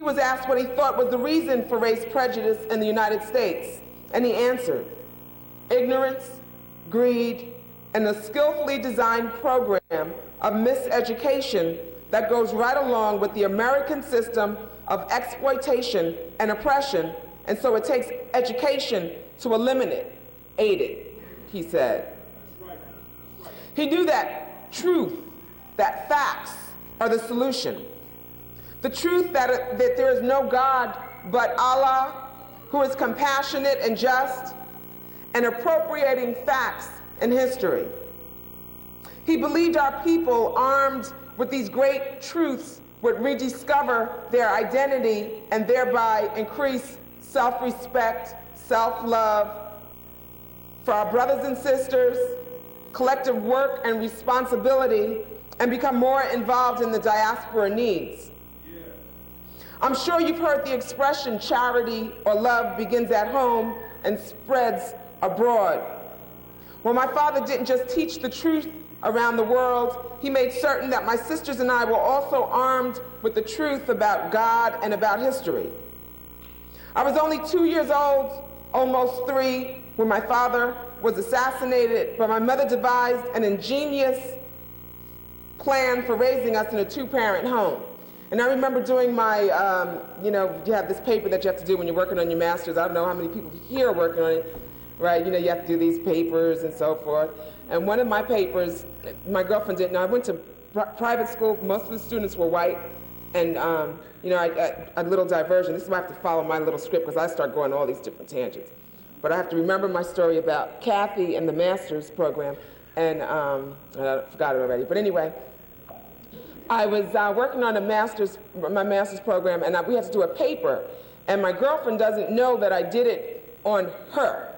was asked what he thought was the reason for race prejudice in the United States, and he answered, ignorance, greed, and a skillfully designed program of miseducation that goes right along with the American system of exploitation and oppression, and so it takes education to eliminate it, he said. He knew that truth, that facts are the solution. The truth that there is no God but Allah, who is compassionate and just, and appropriating facts in history. He believed our people, armed with these great truths, would rediscover their identity and thereby increase self-respect, self-love for our brothers and sisters, collective work and responsibility, and become more involved in the diaspora needs. I'm sure you've heard the expression charity or love begins at home and spreads abroad. Well, my father didn't just teach the truth around the world, he made certain that my sisters and I were also armed with the truth about God and about history. I was only 2 years old, almost 3, when my father was assassinated, but my mother devised an ingenious plan for raising us in a 2-parent home. And I remember doing my, you have this paper that you have to do when you're working on your master's. I don't know how many people here are working on it, right? You have to do these papers and so forth. And one of my papers, my girlfriend didn't know. I went to private school. Most of the students were white. And, a little diversion. This is why I have to follow my little script because I start going all these different tangents. But I have to remember my story about Kathy and the master's program. And I forgot it already. But anyway, I was working on my master's program, and we had to do a paper. And my girlfriend doesn't know that I did it on her,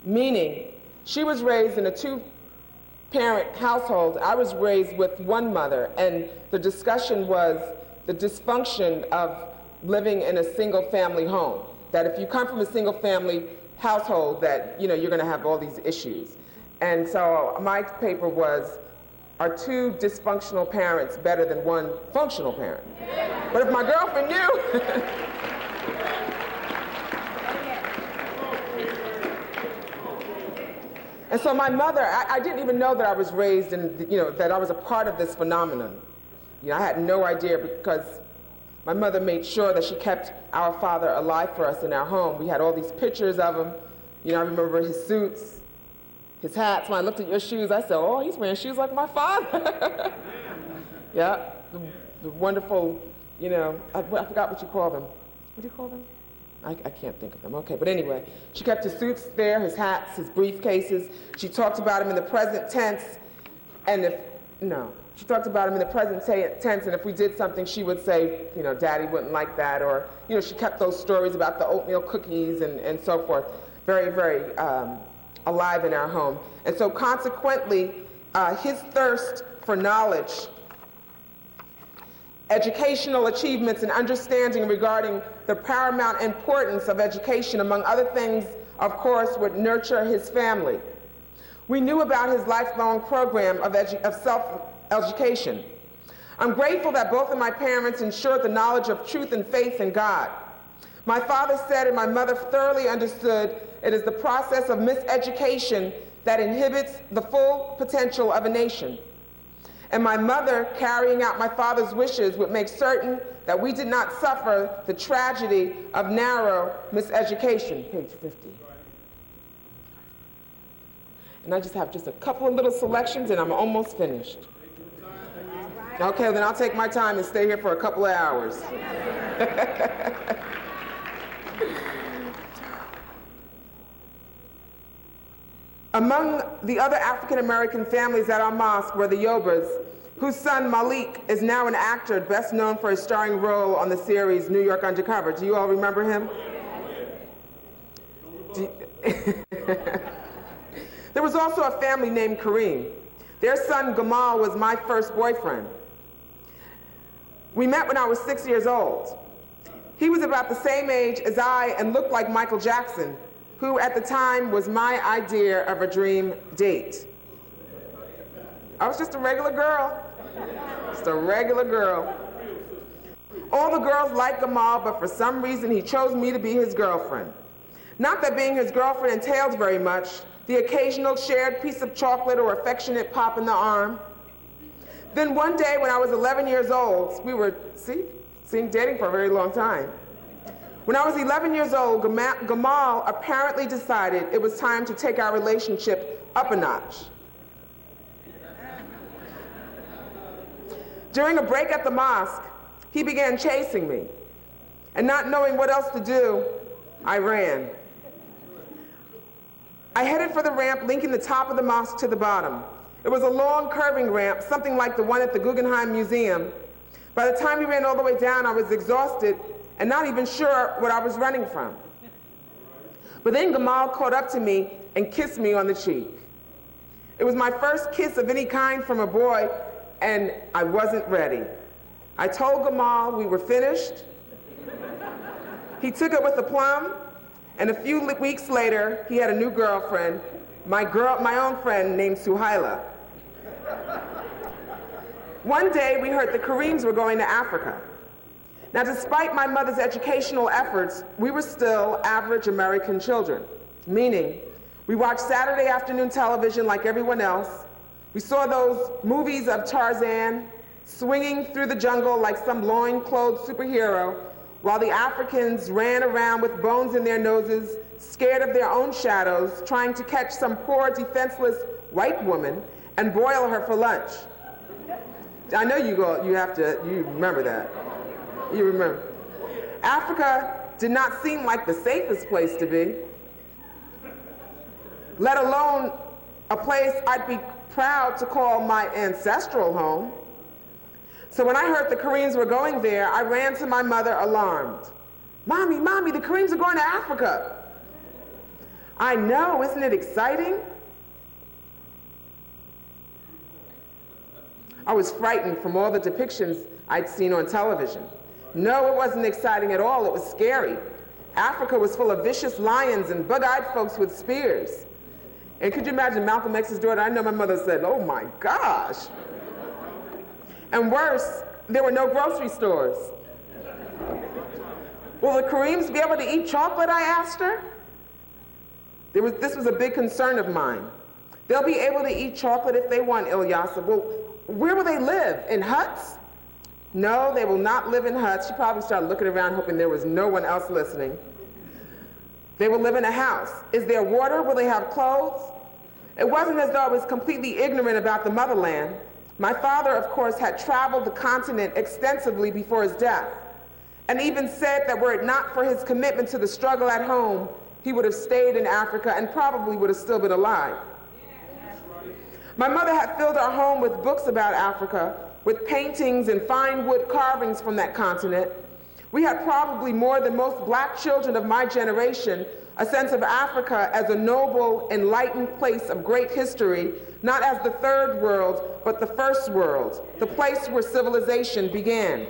meaning she was raised in a 2-parent household. I was raised with one mother, and the discussion was the dysfunction of living in a single-family home. That if you come from a single-family household, that you're going to have all these issues. And so my paper was, are 2 dysfunctional parents better than 1 functional parent? But if my girlfriend knew, and so my mother, I didn't even know that I was raised in, that I was a part of this phenomenon. I had no idea because my mother made sure that she kept our father alive for us in our home. We had all these pictures of him. I remember his suits, his hats. When I looked at your shoes, I said, oh, he's wearing shoes like my father. Yeah, the wonderful, I forgot what you call them. What do you call them? I can't think of them. Okay, but anyway, she kept his suits there, his hats, his briefcases. She talked about him in the present tense, she talked about him in the present tense, and if we did something, she would say, Daddy wouldn't like that, or, she kept those stories about the oatmeal cookies and so forth, very, very alive in our home. And so consequently, his thirst for knowledge, educational achievements, and understanding regarding the paramount importance of education, among other things, of course, would nurture his family. We knew about his lifelong program of self-education. I'm grateful that both of my parents ensured the knowledge of truth and faith in God. My father said, and my mother thoroughly understood, it is the process of miseducation that inhibits the full potential of a nation. And my mother, carrying out my father's wishes, would make certain that we did not suffer the tragedy of narrow miseducation. Page 50. And I just have a couple of little selections, and I'm almost finished. Okay, then I'll take my time and stay here for a couple of hours. Among the other African-American families at our mosque were the Yobas, whose son Malik is now an actor best known for his starring role on the series New York Undercover. Do you all remember him? There was also a family named Kareem. Their son Gamal was my first boyfriend. We met when I was 6 years old. He was about the same age as I and looked like Michael Jackson, who at the time was my idea of a dream date. I was just a regular girl. Just a regular girl. All the girls liked Gamal, but for some reason he chose me to be his girlfriend. Not that being his girlfriend entailed very much, the occasional shared piece of chocolate or affectionate pop in the arm. Then one day when I was 11 years old, we were, dating for a very long time. When I was 11 years old, Gamal apparently decided it was time to take our relationship up a notch. During a break at the mosque, he began chasing me. And not knowing what else to do, I ran. I headed for the ramp linking the top of the mosque to the bottom. It was a long curving ramp, something like the one at the Guggenheim Museum. By the time we ran all the way down, I was exhausted and not even sure what I was running from. But then Gamal caught up to me and kissed me on the cheek. It was my first kiss of any kind from a boy, and I wasn't ready. I told Gamal we were finished. He took it with aplomb, and a few weeks later, he had a new girlfriend, my own friend named Suhaila. One day, we heard the Kareems were going to Africa. Now, despite my mother's educational efforts, we were still average American children, meaning we watched Saturday afternoon television like everyone else. We saw those movies of Tarzan swinging through the jungle like some loin-clothed superhero, while the Africans ran around with bones in their noses, scared of their own shadows, trying to catch some poor, defenseless white woman and boil her for lunch. I know you remember that. You remember. Africa did not seem like the safest place to be, let alone a place I'd be proud to call my ancestral home. So when I heard the Kareems were going there, I ran to my mother alarmed. Mommy, the Kareems are going to Africa. I know, isn't it exciting? I was frightened from all the depictions I'd seen on television. No, it wasn't exciting at all, it was scary. Africa was full of vicious lions and bug-eyed folks with spears. And could you imagine Malcolm X's daughter? I know my mother said, oh my gosh. And worse, there were no grocery stores. Will the Kareems be able to eat chocolate, I asked her? This was a big concern of mine. They'll be able to eat chocolate if they want, Ilyasa. Well, where will they live? In huts? No, they will not live in huts. She probably started looking around hoping there was no one else listening. They will live in a house. Is there water? Will they have clothes? It wasn't as though I was completely ignorant about the motherland. My father, of course, had traveled the continent extensively before his death, and even said that were it not for his commitment to the struggle at home, he would have stayed in Africa and probably would have still been alive. My mother had filled our home with books about Africa, with paintings and fine wood carvings from that continent. We had probably more than most black children of my generation a sense of Africa as a noble, enlightened place of great history, not as the third world, but the first world, the place where civilization began.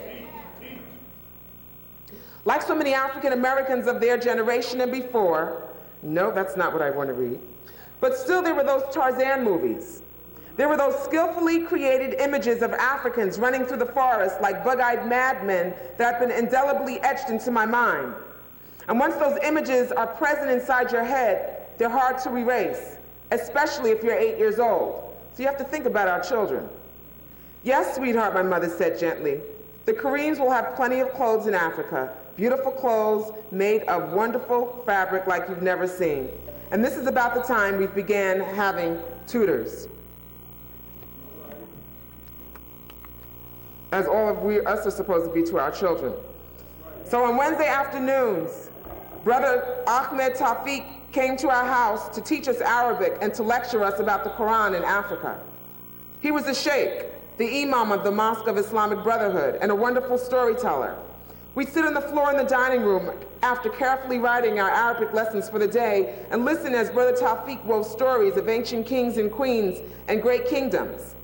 Like so many African Americans of their generation and before, no, that's not what I want to read, but still there were those Tarzan movies. There were those skillfully created images of Africans running through the forest like bug-eyed madmen that have been indelibly etched into my mind. And once those images are present inside your head, they're hard to erase, especially if you're 8 years old. So you have to think about our children. Yes, sweetheart, my mother said gently. The Kareems will have plenty of clothes in Africa, beautiful clothes made of wonderful fabric like you've never seen. And this is about the time we began having tutors. As all of us are supposed to be to our children. So on Wednesday afternoons, Brother Ahmed Tawfiq came to our house to teach us Arabic and to lecture us about the Quran in Africa. He was a sheikh, the imam of the Mosque of Islamic Brotherhood, and a wonderful storyteller. We'd sit on the floor in the dining room after carefully writing our Arabic lessons for the day and listen as Brother Tawfiq wove stories of ancient kings and queens and great kingdoms.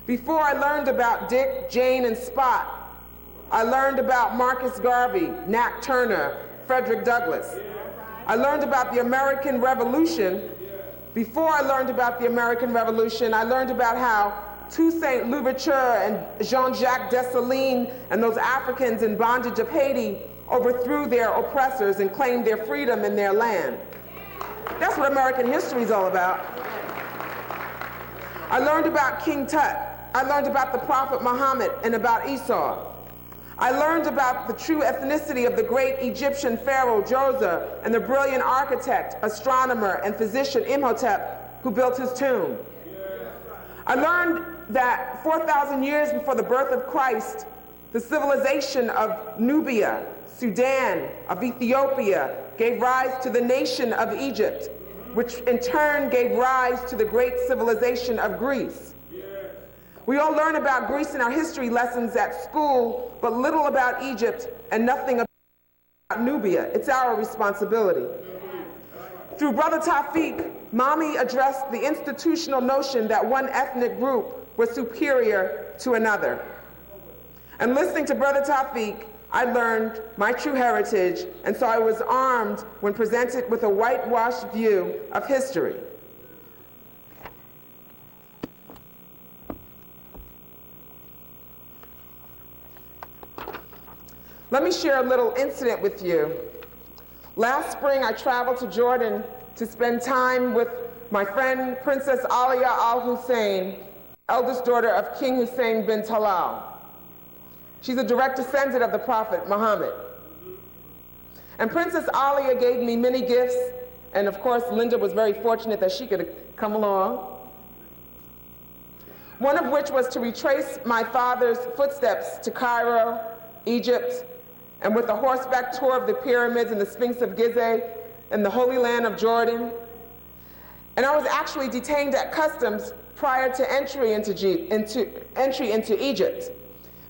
Before I learned about Dick, Jane, and Spot, I learned about Marcus Garvey, Nat Turner, Frederick Douglass. I learned about the American Revolution. Before I learned about the American Revolution, I learned about how Toussaint Louverture and Jean-Jacques Dessalines and those Africans in bondage of Haiti overthrew their oppressors and claimed their freedom in their land. That's what American history is all about. I learned about King Tut. I learned about the Prophet Muhammad and about Esau. I learned about the true ethnicity of the great Egyptian pharaoh Djoser and the brilliant architect, astronomer, and physician Imhotep who built his tomb. I learned that 4,000 years before the birth of Christ, the civilization of Nubia, Sudan, of Ethiopia gave rise to the nation of Egypt, which in turn gave rise to the great civilization of Greece. We all learn about Greece in our history lessons at school, but little about Egypt and nothing about Nubia. It's our responsibility. Through Brother Tawfiq, Mommy addressed the institutional notion that one ethnic group was superior to another. And listening to Brother Tawfiq, I learned my true heritage, and so I was armed when presented with a whitewashed view of history. Let me share a little incident with you. Last spring, I traveled to Jordan to spend time with my friend, Princess Alia al-Hussein, eldest daughter of King Hussein bin Talal. She's a direct descendant of the Prophet Muhammad. And Princess Alia gave me many gifts, and of course, Linda was very fortunate that she could come along. One of which was to retrace my father's footsteps to Cairo, Egypt, and with a horseback tour of the pyramids and the Sphinx of Gizeh and the Holy Land of Jordan. And I was actually detained at customs prior to entry into Egypt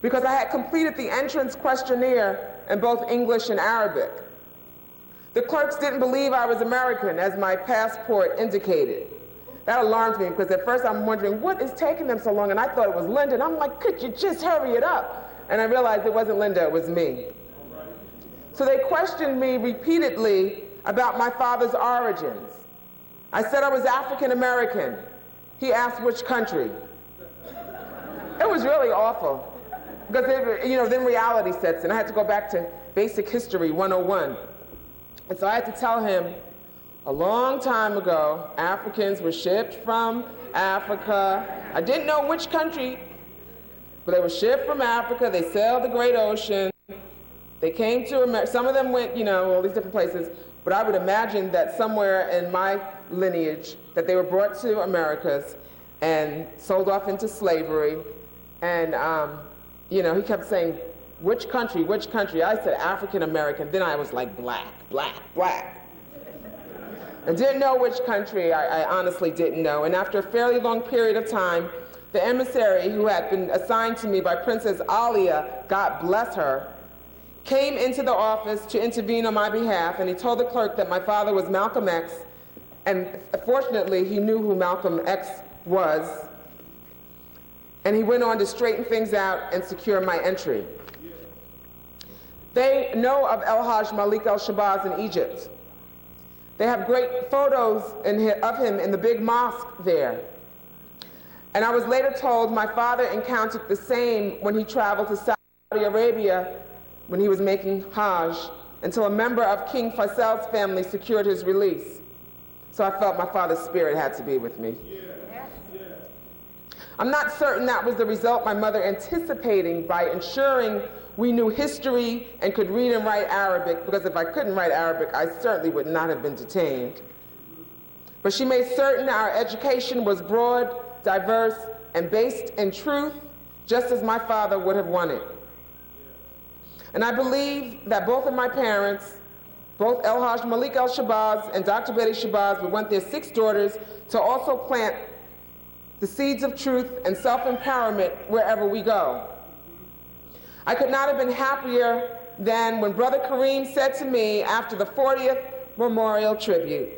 because I had completed the entrance questionnaire in both English and Arabic. The clerks didn't believe I was American, as my passport indicated. That alarmed me because at first I'm wondering, what is taking them so long? And I thought it was Linda, and I'm like, could you just hurry it up? And I realized it wasn't Linda, it was me. So they questioned me repeatedly about my father's origins. I said I was African American. He asked which country. It was really awful because then reality sets in. I had to go back to basic history 101. And so I had to tell him, a long time ago, Africans were shipped from Africa. I didn't know which country, but they were shipped from Africa. They sailed the great ocean. They came to America. Some of them went, all these different places. But I would imagine that somewhere in my lineage that they were brought to Americas and sold off into slavery. And, he kept saying, which country, which country? I said African American. Then I was like, black, black, black. I didn't know which country. I honestly didn't know. And after a fairly long period of time, the emissary who had been assigned to me by Princess Alia, God bless her, came into the office to intervene on my behalf, and he told the clerk that my father was Malcolm X, and fortunately, he knew who Malcolm X was, and he went on to straighten things out and secure my entry. They know of El Hajj Malik El-Shabazz in Egypt. They have great photos of him in the big mosque there. And I was later told my father encountered the same when he traveled to Saudi Arabia when he was making Hajj, until a member of King Faisal's family secured his release. So I felt my father's spirit had to be with me. I'm not certain that was the result my mother anticipating by ensuring we knew history and could read and write Arabic, because if I couldn't write Arabic, I certainly would not have been detained. But she made certain our education was broad, diverse, and based in truth, just as my father would have wanted. And I believe that both of my parents, both El Hajj Malik El-Shabazz and Dr. Betty Shabazz, would want their 6 daughters to also plant the seeds of truth and self-empowerment wherever we go. I could not have been happier than when Brother Kareem said to me after the 40th memorial tribute,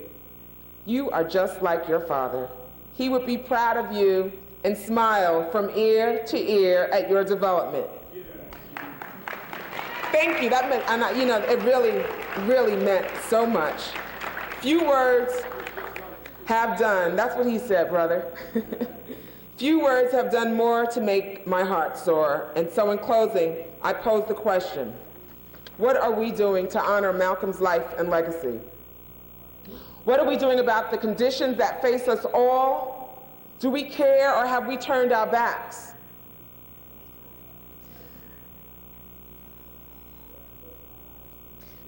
"You are just like your father. He would be proud of you and smile from ear to ear at your development." Thank you. That meant, it really, really meant so much. Few words have done. That's what he said, brother. Few words have done more to make my heart soar, and so in closing, I pose the question, what are we doing to honor Malcolm's life and legacy? What are we doing about the conditions that face us all? Do we care, or have we turned our backs?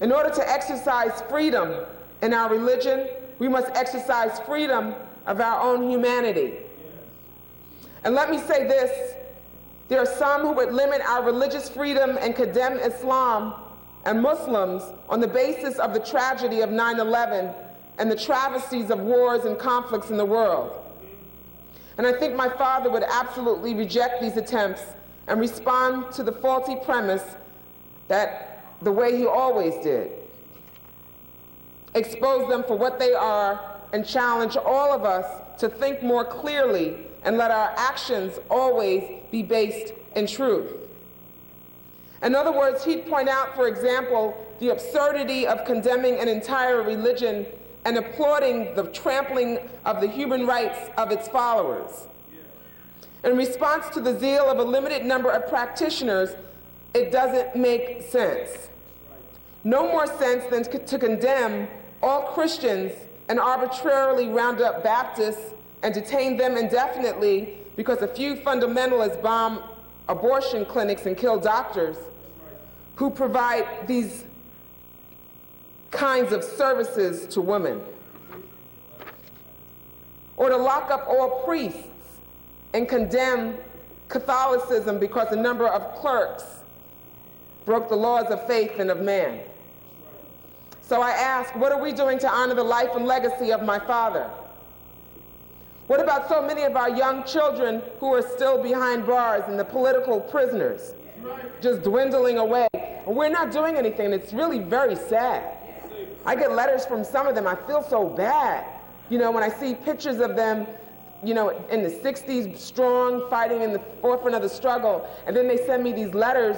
In order to exercise freedom in our religion, we must exercise freedom of our own humanity. And let me say this, there are some who would limit our religious freedom and condemn Islam and Muslims on the basis of the tragedy of 9/11 and the travesties of wars and conflicts in the world. And I think my father would absolutely reject these attempts and respond to the faulty premise that the way he always did. Expose them for what they are and challenge all of us to think more clearly and let our actions always be based in truth. In other words, he'd point out, for example, the absurdity of condemning an entire religion and applauding the trampling of the human rights of its followers. In response to the zeal of a limited number of practitioners, it doesn't make sense. No more sense than to condemn all Christians and arbitrarily round up Baptists and detain them indefinitely because a few fundamentalists bomb abortion clinics and kill doctors who provide these kinds of services to women. Or to lock up all priests and condemn Catholicism because a number of clerks broke the laws of faith and of man. So I ask, what are we doing to honor the life and legacy of my father? What about so many of our young children who are still behind bars and the political prisoners, just dwindling away? And we're not doing anything. It's really very sad. I get letters from some of them. I feel so bad. You know, when I see pictures of them, you know, in the 60s, strong, fighting in the forefront of the struggle, and then they send me these letters,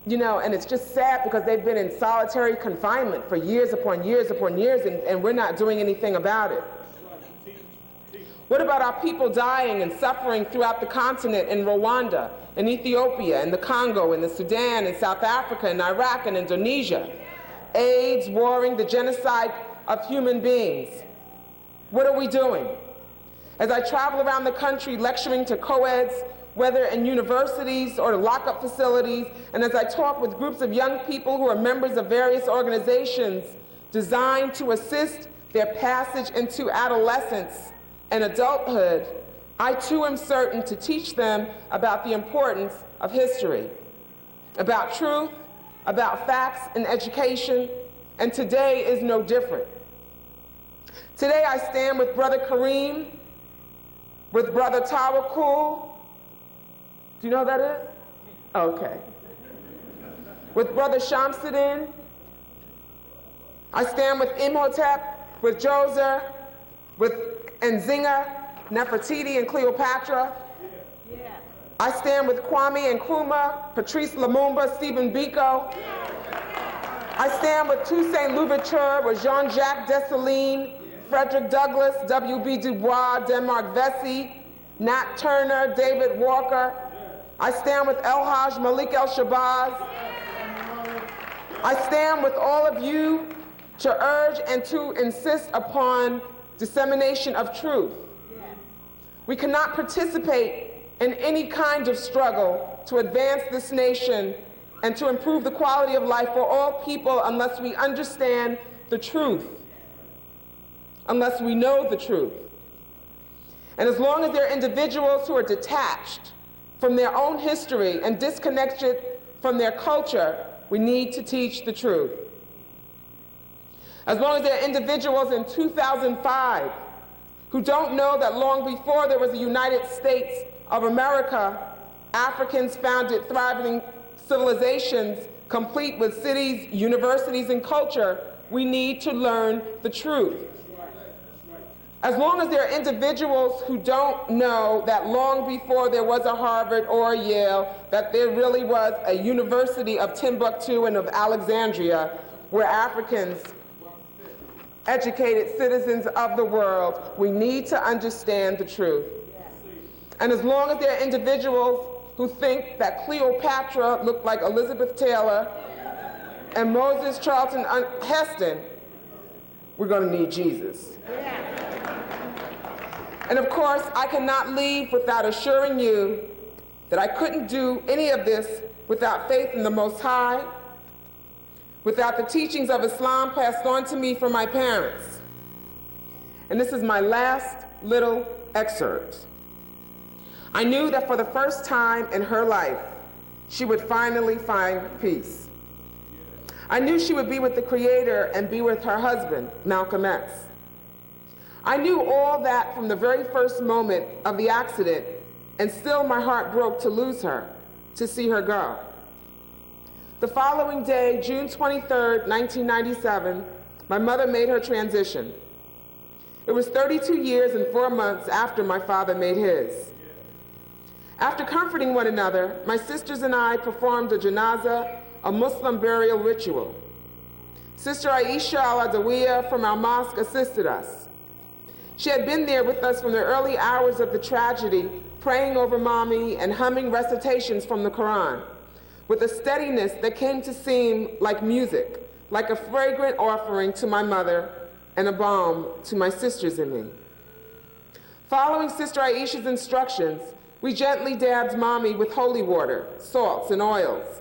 you know, and it's just sad because they've been in solitary confinement for years upon years upon years, and we're not doing anything about it. What about our people dying and suffering throughout the continent in Rwanda, in Ethiopia, in the Congo, in the Sudan, in South Africa, in Iraq, and Indonesia? AIDS, warring, the genocide of human beings. What are we doing? As I travel around the country lecturing to co-eds, whether in universities or lockup facilities, and as I talk with groups of young people who are members of various organizations designed to assist their passage into adolescence and adulthood, I too am certain to teach them about the importance of history, about truth, about facts and education, and today is no different. Today I stand with Brother Kareem, with Brother Tawakul. Do you know who that is? Okay. With Brother Shamsuddin. I stand with Imhotep, with Djoser, with Nzinga, Nefertiti, and Cleopatra. I stand with Kwame Nkrumah, Patrice Lumumba, Stephen Biko. I stand with Toussaint Louverture, with Jean-Jacques Dessalines, Frederick Douglass, W.B. Du Bois, Denmark Vesey, Nat Turner, David Walker. I stand with El-Hajj Malik El-Shabazz. I stand with all of you to urge and to insist upon dissemination of truth. We cannot participate in any kind of struggle to advance this nation and to improve the quality of life for all people unless we understand the truth, unless we know the truth. And as long as there are individuals who are detached from their own history and disconnected from their culture, we need to teach the truth. As long as there are individuals in 2005 who don't know that long before there was a United States of America, Africans founded thriving civilizations complete with cities, universities, and culture, we need to learn the truth. As long as there are individuals who don't know that long before there was a Harvard or a Yale, that there really was a University of Timbuktu and of Alexandria, where Africans educated citizens of the world, we need to understand the truth. And as long as there are individuals who think that Cleopatra looked like Elizabeth Taylor and Moses Charlton Heston, we're going to need Jesus. And of course, I cannot leave without assuring you that I couldn't do any of this without faith in the Most High, without the teachings of Islam passed on to me from my parents. And this is my last little excerpt. I knew that for the first time in her life, she would finally find peace. I knew she would be with the Creator and be with her husband, Malcolm X. I knew all that from the very first moment of the accident, and still my heart broke to lose her, to see her go. The following day, June 23rd, 1997, my mother made her transition. It was 32 years and 4 months after my father made his. After comforting one another, my sisters and I performed a janazah, a Muslim burial ritual. Sister Aisha Al-Adawiya from our mosque assisted us. She had been there with us from the early hours of the tragedy, praying over Mommy and humming recitations from the Quran, with a steadiness that came to seem like music, like a fragrant offering to my mother and a balm to my sisters and me. Following Sister Aisha's instructions, we gently dabbed Mommy with holy water, salts, and oils.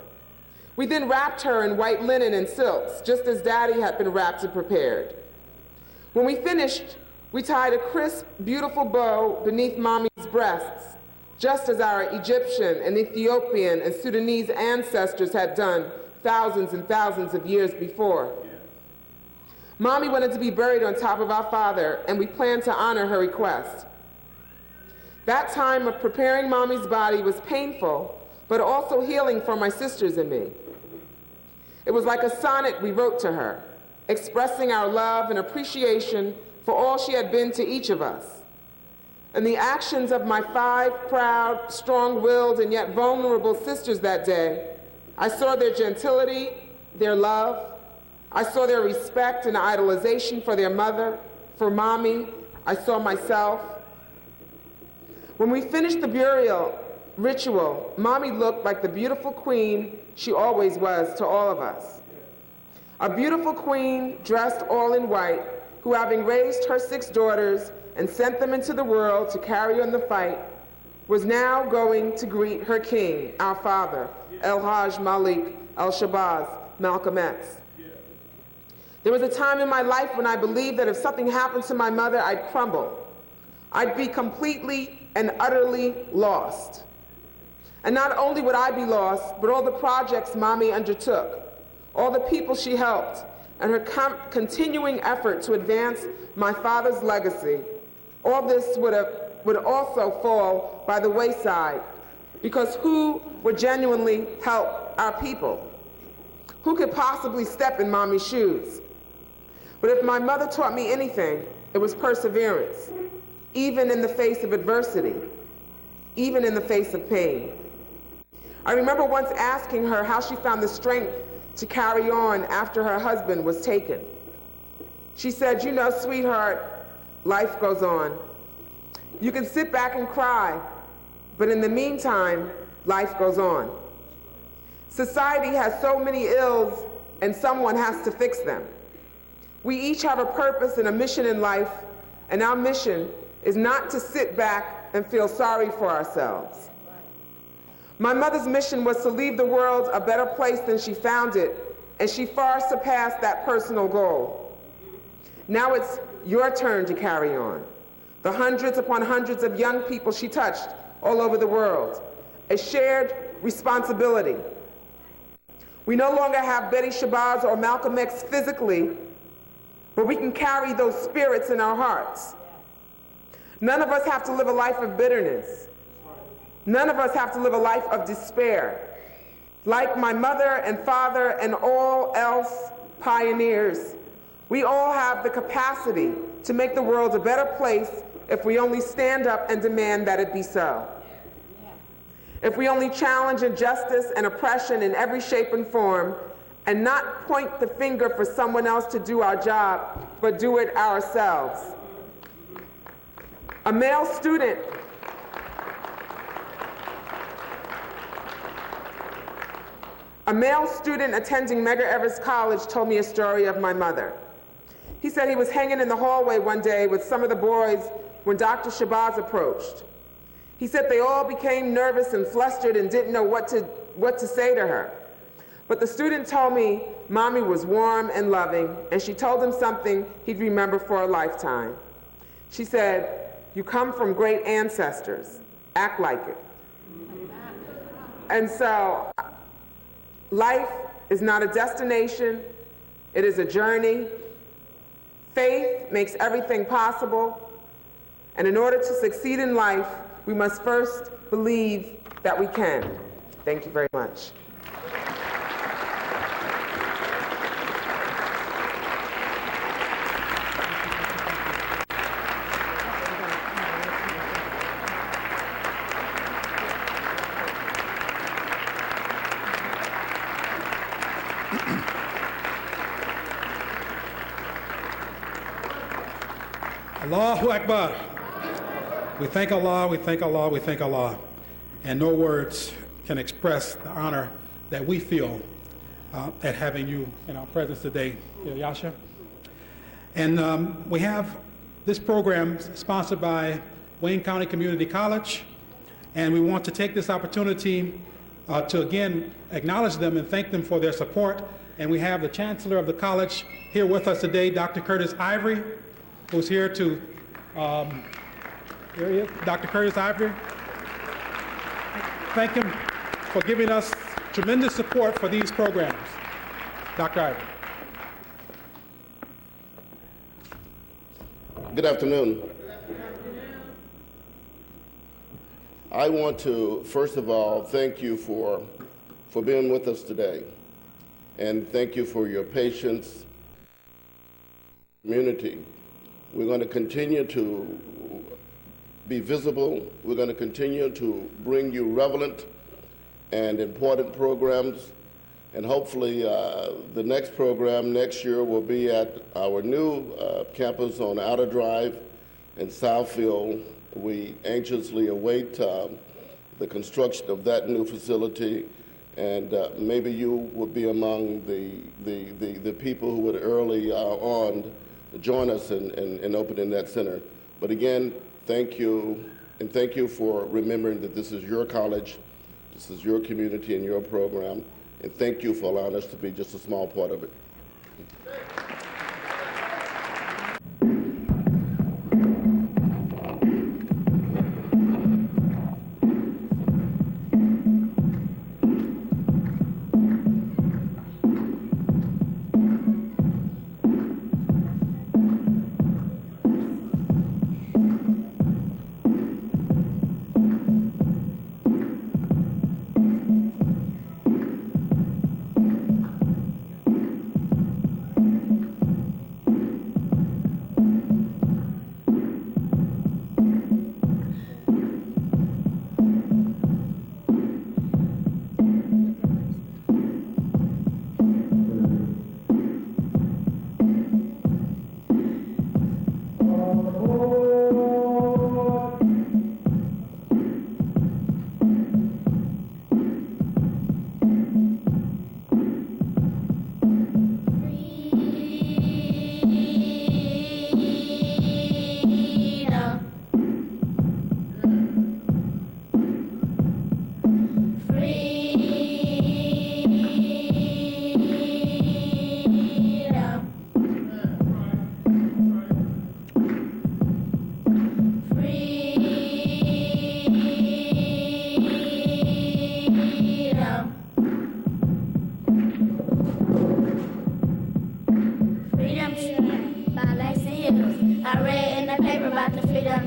We then wrapped her in white linen and silks, just as Daddy had been wrapped and prepared. When we finished, we tied a crisp, beautiful bow beneath Mommy's breasts, just as our Egyptian and Ethiopian and Sudanese ancestors had done thousands and thousands of years before. Mommy wanted to be buried on top of our father, and we planned to honor her request. That time of preparing Mommy's body was painful, but also healing for my sisters and me. It was like a sonnet we wrote to her, expressing our love and appreciation for all she had been to each of us. And the actions of my 5 proud, strong-willed, and yet vulnerable sisters that day, I saw their gentility, their love. I saw their respect and idolization for their mother, for Mommy. I saw myself. When we finished the burial ritual, Mommy looked like the beautiful queen she always was to all of us. A beautiful queen dressed all in white, who, having raised her 6 daughters and sent them into the world to carry on the fight, was now going to greet her king, our father, El-Hajj Malik Al-Shabazz, Malcolm X. There was a time in my life when I believed that if something happened to my mother, I'd crumble. I'd be completely and utterly lost. And not only would I be lost, but all the projects Mommy undertook, all the people she helped, and her continuing effort to advance my father's legacy, all this would also fall by the wayside, because who would genuinely help our people? Who could possibly step in Mommy's shoes? But if my mother taught me anything, it was perseverance, even in the face of adversity, even in the face of pain. I remember once asking her how she found the strength to carry on after her husband was taken. She said, "You know, sweetheart, life goes on. You can sit back and cry, but in the meantime, life goes on. Society has so many ills, and someone has to fix them. We each have a purpose and a mission in life, and our mission is not to sit back and feel sorry for ourselves." My mother's mission was to leave the world a better place than she found it, and she far surpassed that personal goal. Now it's your turn to carry on. The hundreds upon hundreds of young people she touched all over the world, a shared responsibility. We no longer have Betty Shabazz or Malcolm X physically, but we can carry those spirits in our hearts. None of us have to live a life of bitterness. None of us have to live a life of despair. Like my mother and father and all else pioneers, we all have the capacity to make the world a better place if we only stand up and demand that it be so. If we only challenge injustice and oppression in every shape and form, and not point the finger for someone else to do our job, but do it ourselves. A male student A male student attending Medgar Evers College told me a story of my mother. He said he was hanging in the hallway one day with some of the boys when Dr. Shabazz approached. He said they all became nervous and flustered and didn't know what to say to her. But the student told me Mommy was warm and loving, and she told him something he'd remember for a lifetime. She said, "You come from great ancestors. Act like it." And so, life is not a destination, it is a journey. Faith makes everything possible, and in order to succeed in life, we must first believe that we can. Thank you very much. Allahu Akbar. We thank Allah, we thank Allah, we thank Allah. And no words can express the honor that we feel at having you in our presence today, Yasha. And we have this program sponsored by Wayne County Community College. And we want to take this opportunity to again acknowledge them and thank them for their support. And we have the Chancellor of the college here with us today, Dr. Curtis Ivory, who's here to, here he is, Dr. Curtis Ivory. Thank him for giving us tremendous support for these programs. Dr. Ivory. Good afternoon. I want to, first of all, thank you for being with us today. And thank you for your patience, community. We're going to continue to be visible. We're going to continue to bring you relevant and important programs. And hopefully the next program next year will be at our new campus on Outer Drive in Southfield. We anxiously await the construction of that new facility. And maybe you would be among the people who would early on join us in opening that center. But again, thank you, and thank you for remembering that this is your college, this is your community and your program, and thank you for allowing us to be just a small part of it.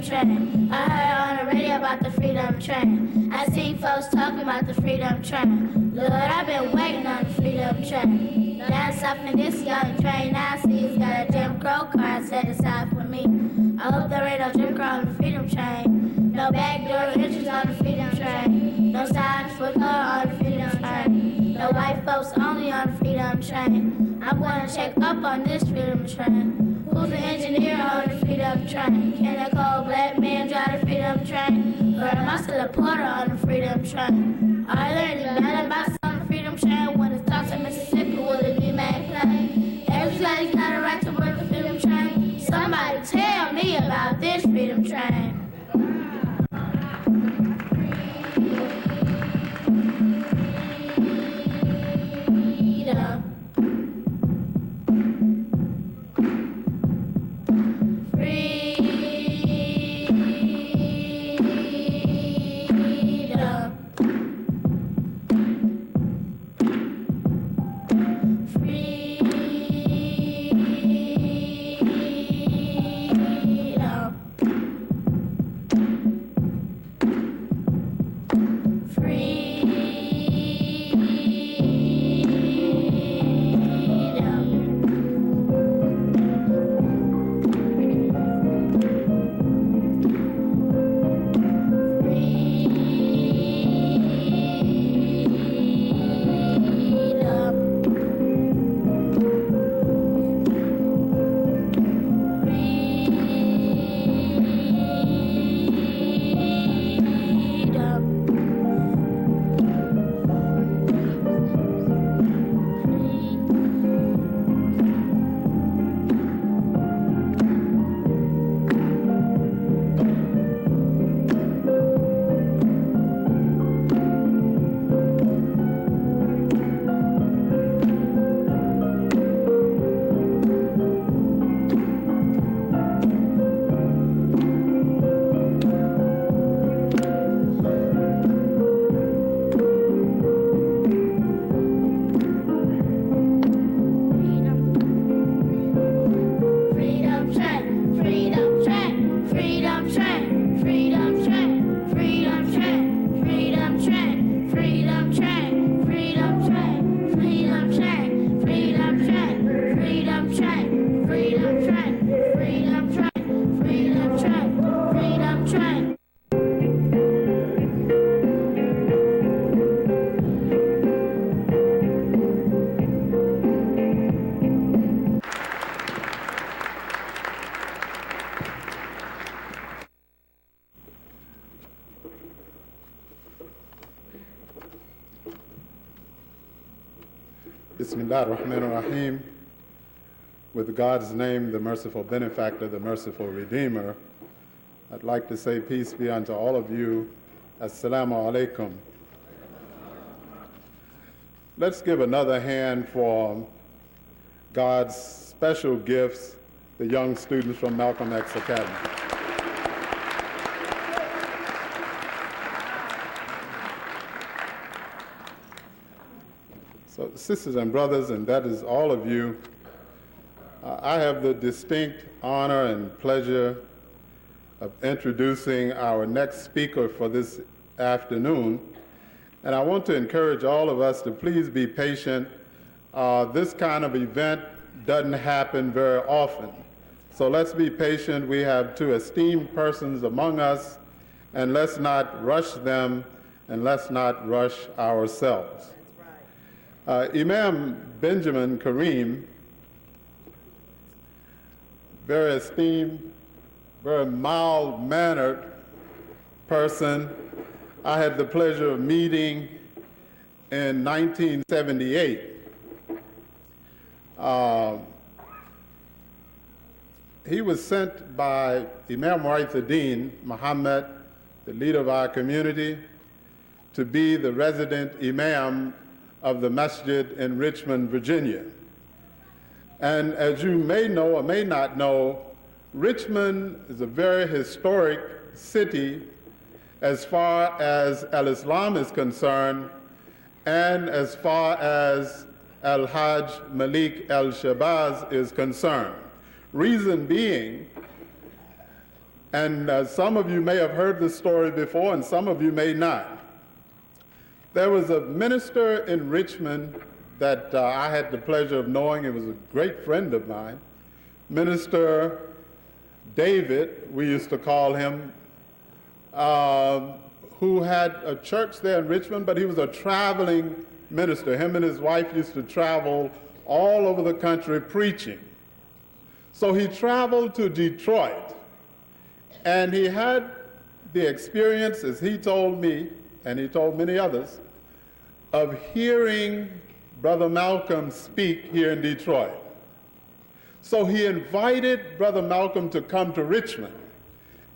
Train. I heard on the radio about the freedom train. I seen folks talking about the freedom train. Lord, I've been waiting on the freedom train. Down south in this young train, I see it's got a Jim Crow car set aside for me. I hope there ain't no Jim Crow on the freedom train. No backdoor entries on the freedom train. No signs for car on the freedom train. No white folks only on the freedom train. I'm gonna check up on this freedom train. Who's the engineer on the freedom train? Can a cold black man drive the freedom train? Or am I still a porter on the freedom train? Are there any battle boxes on the freedom train when Bismillah ar-Rahman ar-Rahim. With God's name, the merciful benefactor, the merciful redeemer, I'd like to say peace be unto all of you. Assalamu alaikum. Let's give another hand for God's special gifts, the young students from Malcolm X Academy. So, sisters and brothers, and that is all of you, I have the distinct honor and pleasure of introducing our next speaker for this afternoon. And I want to encourage all of us to please be patient. This kind of event doesn't happen very often. So let's be patient. We have two esteemed persons among us, and let's not rush them, and let's not rush ourselves. Imam Benjamin Kareem, very esteemed, very mild-mannered person, I had the pleasure of meeting in 1978. He was sent by Imam Warithuddin Muhammad, the leader of our community, to be the resident imam of the masjid in Richmond, Virginia. And as you may know or may not know, Richmond is a very historic city as far as Al-Islam is concerned and as far as Al-Hajj Malik Al-Shabazz is concerned. Reason being, and some of you may have heard this story before and some of you may not, there was a minister in Richmond that I had the pleasure of knowing. He was a great friend of mine. Minister David, we used to call him, who had a church there in Richmond, but he was a traveling minister. Him and his wife used to travel all over the country preaching. So he traveled to Detroit, and he had the experience, as he told me, and he told many others, of hearing Brother Malcolm speak here in Detroit. So he invited Brother Malcolm to come to Richmond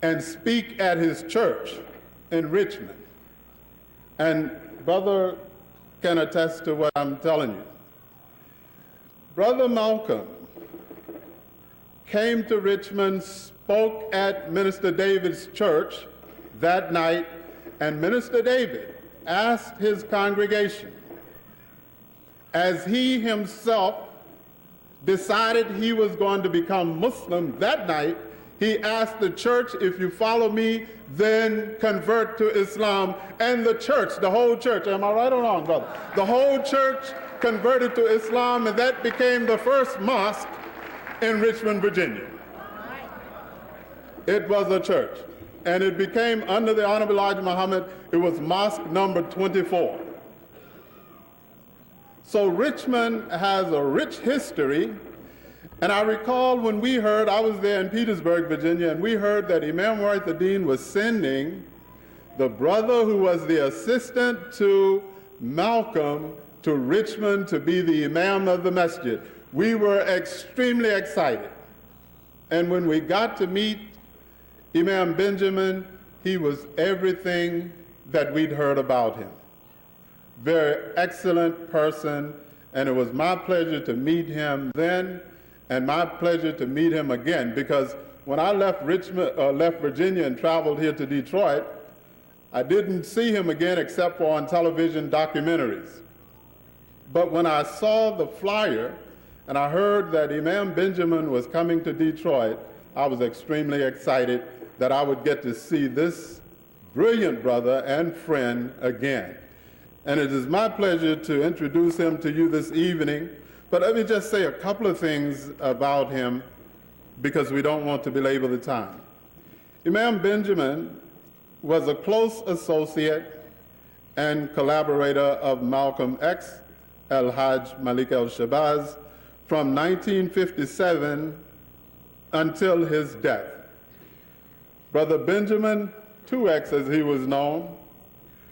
and speak at his church in Richmond. And Brother can attest to what I'm telling you. Brother Malcolm came to Richmond, spoke at Minister David's church that night, and Minister David asked his congregation, as he himself decided he was going to become Muslim that night, he asked the church, if you follow me, then convert to Islam. And the church, the whole church, am I right or wrong, brother? The whole church converted to Islam, and that became the first mosque in Richmond, Virginia. It was a church. And it became, under the Honorable Elijah Muhammad, it was mosque number 24. So Richmond has a rich history, and I recall when we heard, I was there in Petersburg, Virginia, and we heard that Imam Warithuddin was sending the brother who was the assistant to Malcolm to Richmond to be the imam of the masjid. We were extremely excited. And when we got to meet Imam Benjamin, he was everything that we'd heard about him. Very excellent person, and it was my pleasure to meet him then, and my pleasure to meet him again, because when I left Virginia and traveled here to Detroit, I didn't see him again except for on television documentaries. But when I saw the flyer and I heard that Imam Benjamin was coming to Detroit, I was extremely excited that I would get to see this brilliant brother and friend again. And it is my pleasure to introduce him to you this evening. But let me just say a couple of things about him, because we don't want to belabor the time. Imam Benjamin was a close associate and collaborator of Malcolm X, Al-Hajj Malik Al-Shabazz, from 1957 until his death. Brother Benjamin 2X, as he was known,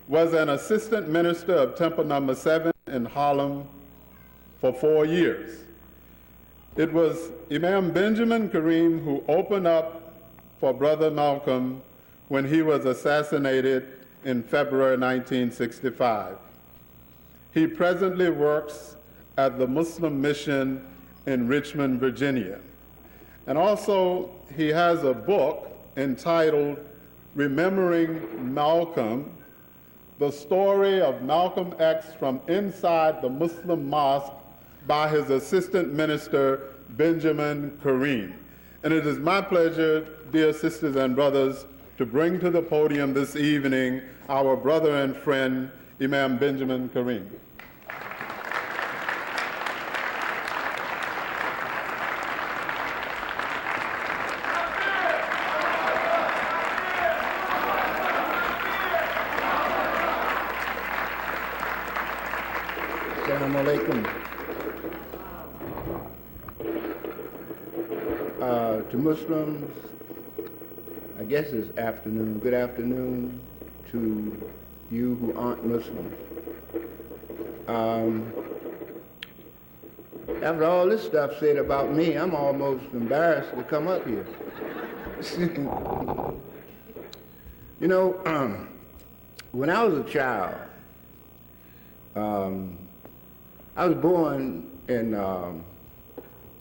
was an assistant minister of Temple No. 7 in Harlem for 4 years. It was Imam Benjamin Karim who opened up for Brother Malcolm when he was assassinated in February 1965. He presently works at the Muslim Mission in Richmond, Virginia. And also, he has a book entitled Remembering Malcolm, the story of Malcolm X from inside the Muslim mosque by his assistant minister, Benjamin Karim. And it is my pleasure, dear sisters and brothers, to bring to the podium this evening our brother and friend, Imam Benjamin Karim. Assalamu alaikum. To Muslims, I guess it's afternoon. Good afternoon to you who aren't Muslim. After all this stuff said about me, I'm almost embarrassed to come up here. You know, when I was a child, I was born in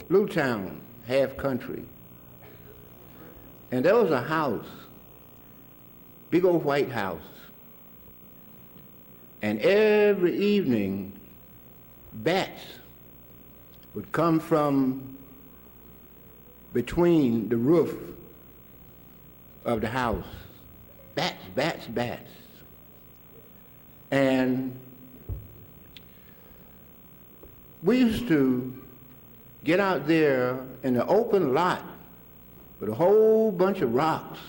little town, half country. And there was a house, big old white house. And every evening, bats would come from between the roof of the house. Bats, bats, bats. And we used to get out there in the open lot with a whole bunch of rocks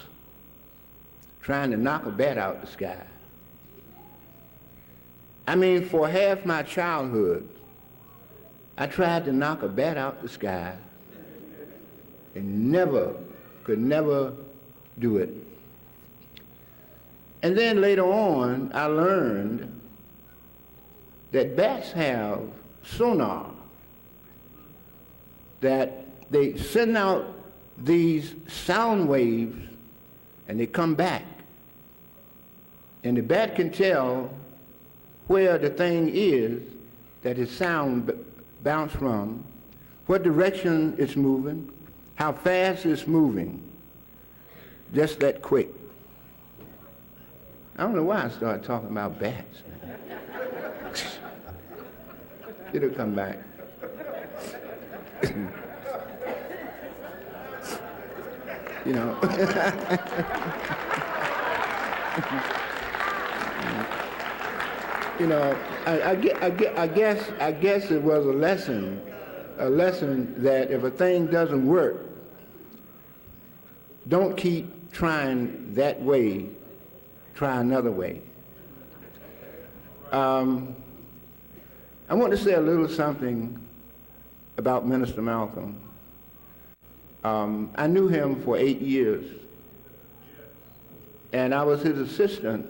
trying to knock a bat out the sky. I mean, for half my childhood, I tried to knock a bat out the sky and could never do it. And then later on, I learned that bats have sonar, that they send out these sound waves and they come back. And the bat can tell where the thing is that his sound bounced from, what direction it's moving, how fast it's moving, just that quick. I don't know why I started talking about bats. It'll come back. You know. You know, I guess it was a lesson that if a thing doesn't work, don't keep trying that way, try another way. I want to say a little something about Minister Malcolm. I knew him for 8 years, and I was his assistant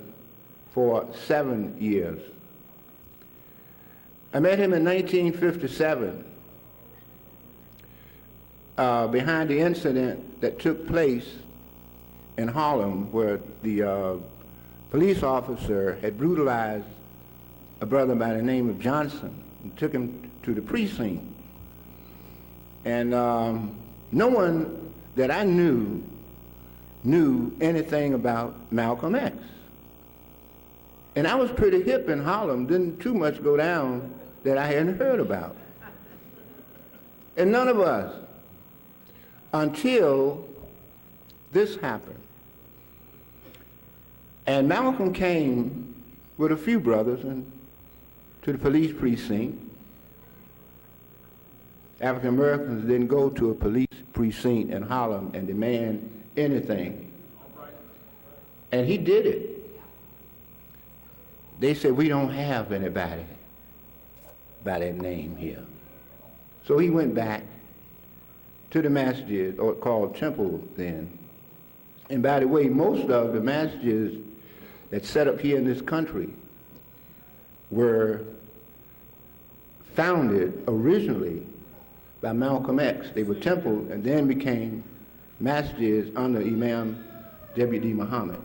for 7 years. I met him in 1957 behind the incident that took place in Harlem where the police officer had brutalized a brother by the name of Johnson and took him to the precinct. And no one that I knew anything about Malcolm X. And I was pretty hip in Harlem, didn't too much go down that I hadn't heard about. And none of us, until this happened. And Malcolm came with a few brothers to the police precinct. African Americans didn't go to a police precinct in Harlem and demand anything. And he did it. They said, we don't have anybody by that name here. So he went back to the masjid, or called temple then. And by the way, most of the masjids that set up here in this country were founded originally by Malcolm X. They were temples and then became masjids under Imam W.D. Muhammad.